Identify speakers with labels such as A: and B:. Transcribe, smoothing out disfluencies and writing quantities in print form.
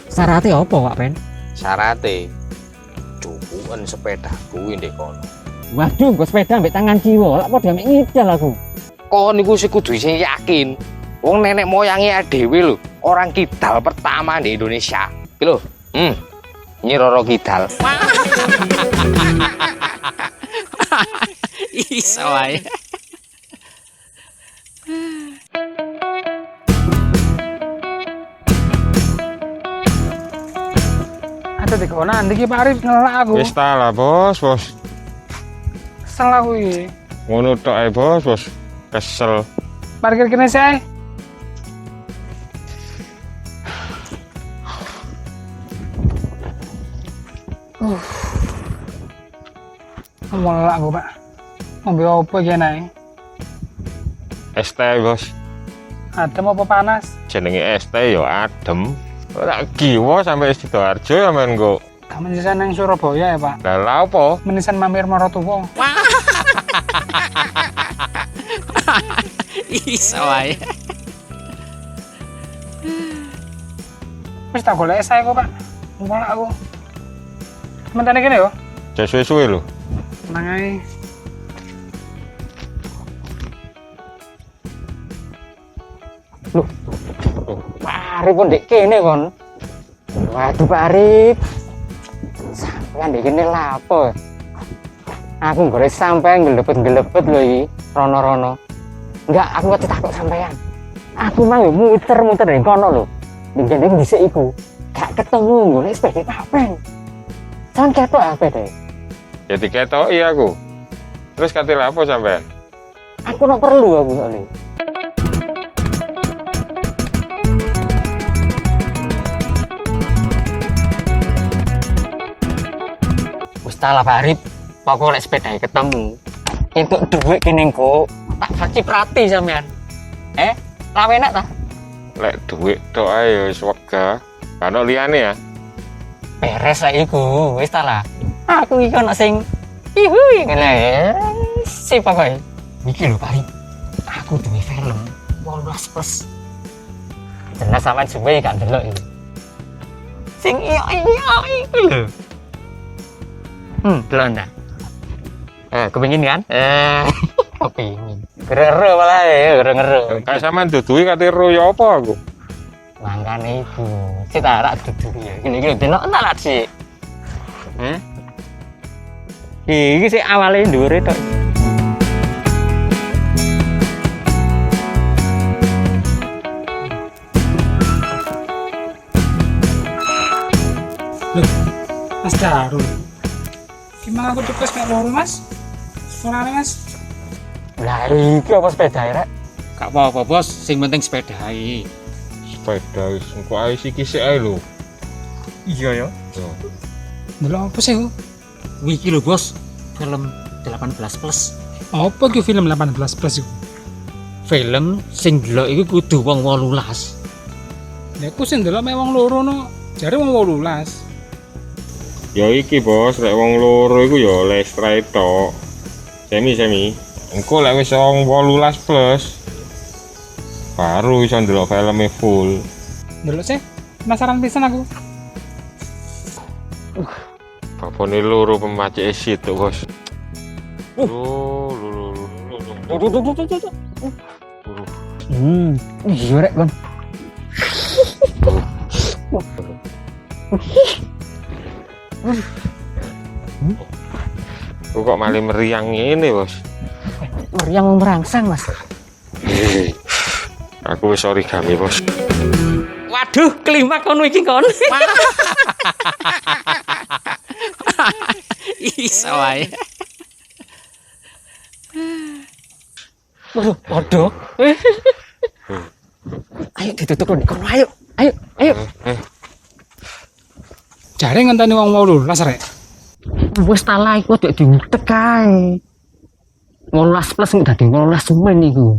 A: Syaratnya apa, Pak Ben?
B: Syarate cukupan sepeda kuwi ndek kono.
A: Waduh, gue sepeda ambek tangan jiwa, lak padha mek ngidal aku.
B: Kon niku sing kudu sing yakin. Wong nenek moyangnya dhewe lho, orang kidal pertama di Indonesia. Iki lho. Nyi Roro Kidal.
C: Iso wae.
D: Ada di konan, iki Pak Arif ngelak aku.
E: Wis ta lah, Bos.
D: Salah aku iki.
E: Ngono tok ae, Bos. Kesel.
D: Parkir kene sih. Ngelak aku, Pak. Ngombe apa iki enak?
E: Es teh, Bos.
D: Adem apa panas?
E: Jenenge es teh ya adem. Ora kiwa sampe Sidoarjo ya men kok.
D: Kamu menisan nang Surabaya ya, Pak?
E: Lah lha opo?
D: Menisan mampir maratuwa.
C: Iso wae.
D: Wis tak golek saya kok, Pak. Ngelak aku. Sementara kene yo.
E: Jek suwe-suwe lho.
D: Tenang ae.
A: Pak Arif pun ndek kene kon. Waduh, Pak Arif. Sampeyan ndek kene lha apa? Aku gore sampean gelepet-gelepet lho iki, rono-rono. Enggak, aku kok takut sampean. Aku mang yo muter-muter ning kono lho. Ning kene dhisik iku. Gak ketemu golek sepeda Pak Ben. Sampeyan ketok apa deh?
E: Jadi ketoki aku. Terus kate lha apa sampean?
A: Aku nak perlu aku soalnya. Ustalah Pak Arif, pokoknya lek sepeda ketemu. Entuk duit kene engko, tak ciprati sampean. Lawe enak ta?
E: Lek duit tok ae wis wegah. Kan liyane ya.
A: Beres lah iku, wis ta lah. Aku iki ana sing ihui ngene. Si pokoke. Iki lho Pak Arif. Aku duwe film 18+. Jelas sampean suwe gak ndelok iki. Sing iya iki lho. Delok ndak? Kepengin kan? Kepengin. Gere-gere malah ya, gere-gere.
E: Kayak sampean duduhi kate ro ya apa aku?
A: Mangkane iku. Sik tak rak dudu ya. Iki lho delok entar lak sik. Iki sik awale ndure tok.
D: Mas Darul. Gimana aku tugas kayak loro, Mas? Suaranya, Mas.
A: Lah iki apa sepeda ya, Rek?
C: Gak apa-apa, Bos. Sing penting sepeda ae.
E: Sepeda wis engko ae siki sik ae lho.
C: Iya ya.
D: Delok apa sih, Bu?
C: Wiki lho, Bos. Film 18+.
D: Apa ki film 18+ iku?
C: Film sing delok iku kudu wong 18.
D: Lah aku sing delok mek wong loro no. Jare wong 18.
E: Ya iki, Bos, lek wong loro iku ya lestrai tok. Semi. Engko lek wis wong 18+ baru iso ndelok filmnya full.
D: Delok sih. Penasaran pisan aku.
E: Bapone loro pemacike situ, Bos.
A: Iya Rek, Kon.
E: Kok malah meriang ini, Bos?
A: Meriang merangsang, Mas.
E: Aku wis origami, Bos.
C: Waduh, kelima kono iki kon. Iso wae.
A: Waduh. Ayo ditutup di kono, ayo.
D: Jare ngenteni wong 18 Rek.
A: Wis ta lah iku dek diutek kae. 18+ nek dadi 18 sumen iku.